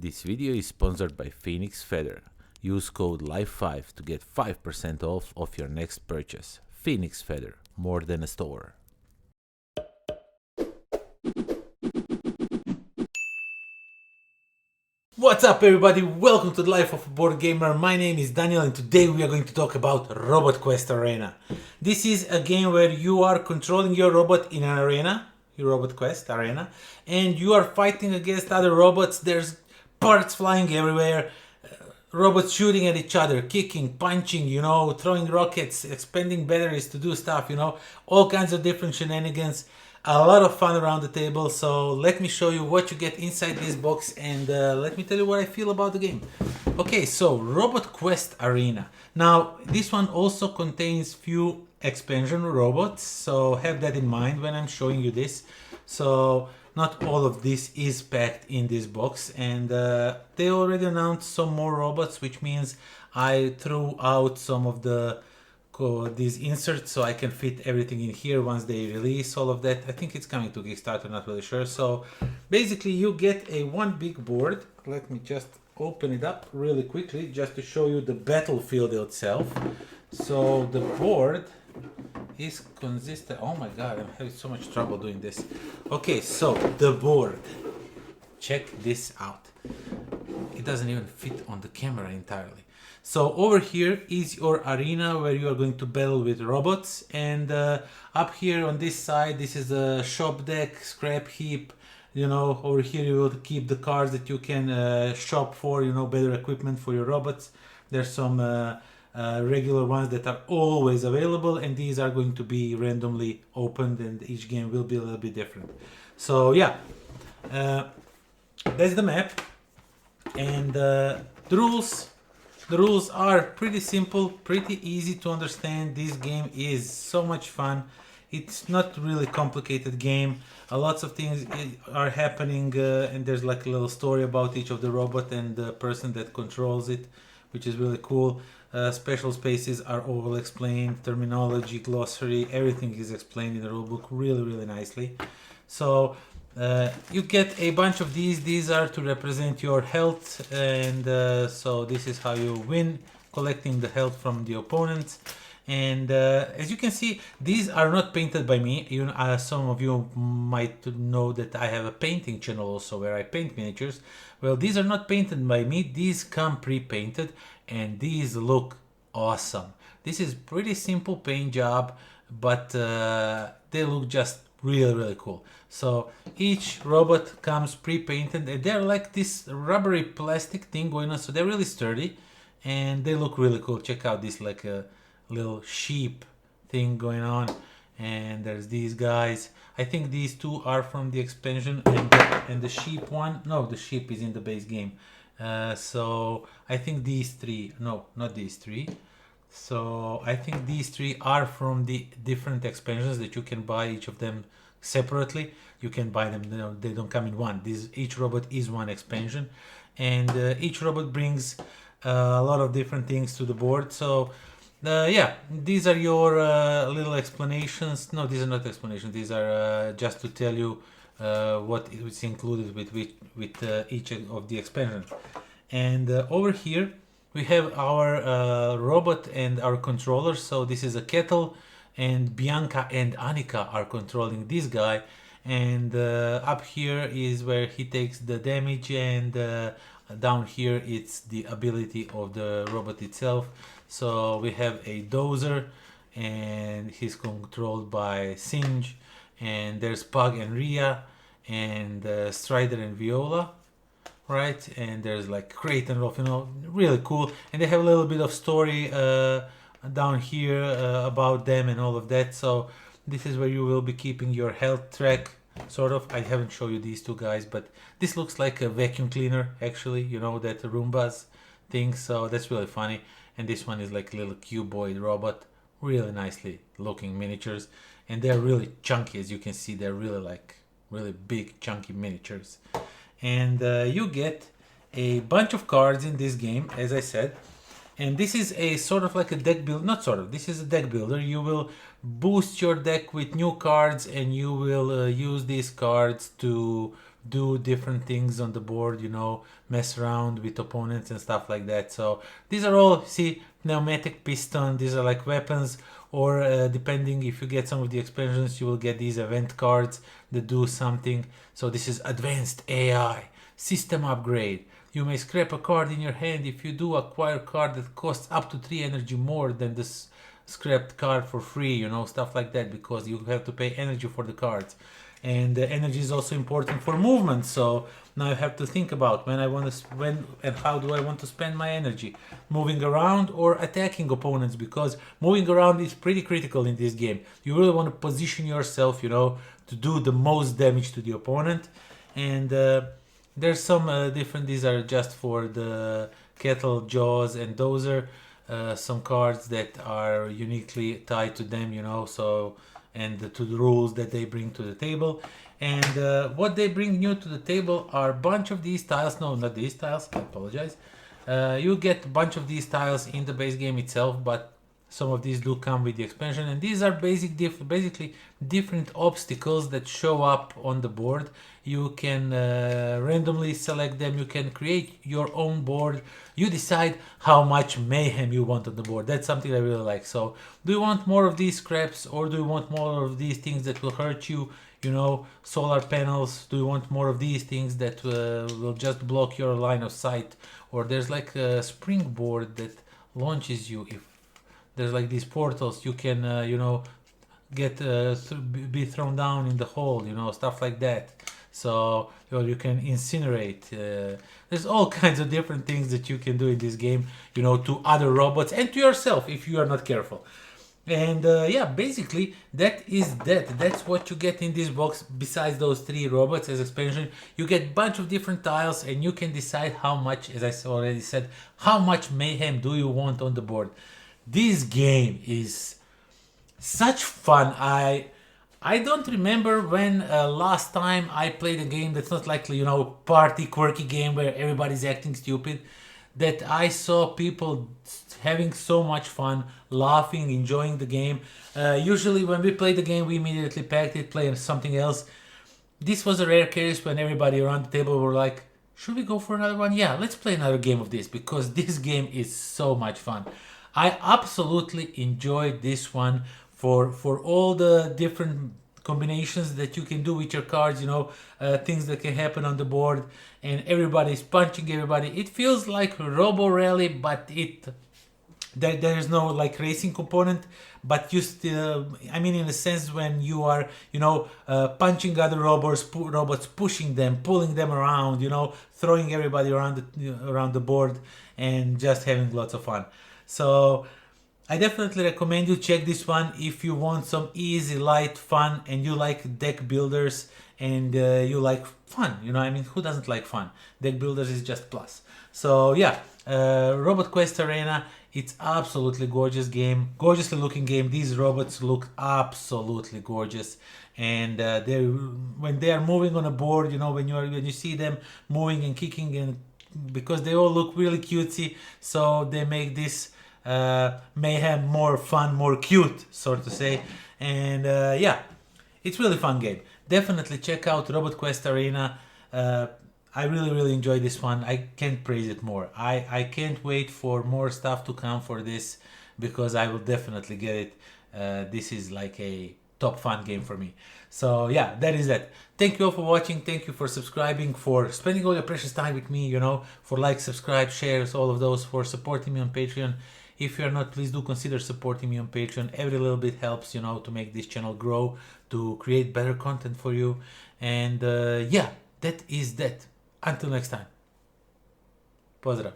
This video is sponsored by Phoenix Feather. Use code LIFE5 to get 5% off of your next purchase. Phoenix Feather, more than a store. What's up everybody, welcome to the Life of a Board Gamer. My name is Daniel and today we are going to talk about Robot Quest Arena. This is a game where you are controlling your robot in an arena, your Robot Quest Arena, and you are fighting against other robots. There's parts flying everywhere, robots shooting at each other, kicking, punching, throwing rockets, expending batteries to do stuff, all kinds of different shenanigans. A lot of fun around the table, so let me show you what you get inside this box and let me tell you what I feel about the game. Okay, so Robot Quest Arena. Now, this one also contains few expansion robots, so have that in mind when I'm showing you this. So, not all of this is packed in this box, and they already announced some more robots, which means I threw out some of these inserts so I can fit everything in here once they release all of that. I think it's coming to Kickstarter, not really sure. So basically you get one big board. Let me just open it up really quickly just to show you the battlefield itself. So the board is consistent. Oh my god, I'm having so much trouble doing this. Okay, so the board, check this out. It doesn't even fit on the camera entirely. So over here is your arena where you are going to battle with robots, and up here on this side, this is a shop deck, scrap heap. Over here you will keep the cards that you can shop for, better equipment for your robots. There's some regular ones that are always available, and these are going to be randomly opened, and each game will be a little bit different. So yeah, that's the map, and the rules. The rules are pretty simple, pretty easy to understand. This game is so much fun. It's not really complicated game. Lots of things are happening, and there's like a little story about each of the robot and the person that controls it, which is really cool. Special spaces are all explained, terminology, glossary, everything is explained in the rulebook really nicely. So you get a bunch of these. These are to represent your health, and so this is how you win, collecting the health from the opponents. And as you can see, these are not painted by me. Some of you might know that I have a painting channel also where I paint miniatures. Well, these are not painted by me. These come pre-painted and these look awesome. This is pretty simple paint job, but they look just really cool. So each robot comes pre-painted, and they're like this rubbery plastic thing going on, so they're really sturdy and they look really cool. Check out this like a little sheep thing going on, and there's these guys. I think these two are from the expansion, and the sheep one, no, the sheep is in the base game. So I think these three, no, not these three. So I think these three are from the different expansions that you can buy, each of them separately. You can buy them, they don't come in one. Each robot is one expansion, and each robot brings a lot of different things to the board. So yeah, these are your little explanations. No, these are not explanations. These are just to tell you what is included with each of the expansions. And over here we have our robot and our controller. So this is a kettle, and Bianca and Annika are controlling this guy. And up here is where he takes the damage, and down here it's the ability of the robot itself. So we have a dozer, and he's controlled by Singe, and there's Pug and Rhea, and Strider and Viola, right? And there's like Crate and Rolf, really cool. And they have a little bit of story down here about them and all of that. So this is where you will be keeping your health track, sort of. I haven't shown you these two guys, but this looks like a vacuum cleaner, actually, that Roombas thing. So that's really funny. And this one is like a little cuboid robot, really nicely looking miniatures, and they're really chunky. As you can see, they're really big chunky miniatures. And you get a bunch of cards in this game, as I said. And this is a sort of like a deck build, not sort of, this is a deck builder. You will boost your deck with new cards, and you will use these cards to do different things on the board, you know, mess around with opponents and stuff like that. So these are all, see, pneumatic piston, these are like weapons, or depending if you get some of the expansions, you will get these event cards that do something. So this is advanced AI, system upgrade. You may scrap a card in your hand. If you do, acquire a card that costs up to 3 energy more than this scrapped card for free, you know, stuff like that, because you have to pay energy for the cards. And energy is also important for movement, so now I have to think about when and how do I want to spend my energy, moving around or attacking opponents, because moving around is pretty critical in this game. You really want to position yourself, you know, to do the most damage to the opponent. And there's some different, these are just for the kettle, jaws, and those are some cards that are uniquely tied to them, you know, so, and to the rules that they bring to the table. And what they bring new to the table are a bunch of these tiles. No, not these tiles, I apologize. You get a bunch of these tiles in the base game itself, but some of these do come with the expansion, and these are basically different obstacles that show up on the board. You can randomly select them, you can create your own board, you decide how much mayhem you want on the board. That's something I really like. So do you want more of these scraps, or do you want more of these things that will hurt you, you know, solar panels? Do you want more of these things that will just block your line of sight? Or there's like a springboard that launches you. If there's like these portals, you can you know, get be thrown down in the hole, you know, stuff like that. So, or you can incinerate. There's all kinds of different things that you can do in this game, you know, to other robots and to yourself if you are not careful. And yeah, basically that's what you get in this box. Besides those 3 robots as expansion, you get a bunch of different tiles, and you can decide how much, as I already said, how much mayhem do you want on the board. This game is such fun. I don't remember when last time I played a game that's not like, you know, party quirky game where everybody's acting stupid, that I saw people having so much fun, laughing, enjoying the game. Usually when we play the game, we immediately packed it, play something else. This was a rare case when everybody around the table were like, should we go for another one? Yeah, let's play another game of this, because this game is so much fun. I absolutely enjoyed this one for all the different combinations that you can do with your cards, you know, things that can happen on the board, and everybody's punching everybody. It feels like Robo Rally, but there's no like racing component, but you still, I mean, in a sense, when you are, you know, punching other robots, pushing them, pulling them around, you know, throwing everybody around the board, and just having lots of fun. So I definitely recommend you check this one if you want some easy, light fun, and you like deck builders, and you like fun. You know, I mean, who doesn't like fun? Deck builders is just plus. So yeah, Robot Quest Arena. It's absolutely gorgeous game, gorgeously looking game. These robots look absolutely gorgeous, and when they are moving on a board, you know, when you see them moving and kicking, and because they all look really cutesy, so they make this mayhem more fun, more cute, so to say. And yeah, it's really fun game. Definitely check out Robot Quest Arena. I really enjoyed this one. I can't praise it more. I can't wait for more stuff to come for this, because I will definitely get it. This is like a top fun game for me. So yeah, that is that. Thank you all for watching. Thank you for subscribing, for spending all your precious time with me, you know, for likes, subscribe, shares, all of those, for supporting me on Patreon. If you are not, please do consider supporting me on Patreon. Every little bit helps, you know, to make this channel grow, to create better content for you. And yeah, that is that. Until next time. Pozdrav.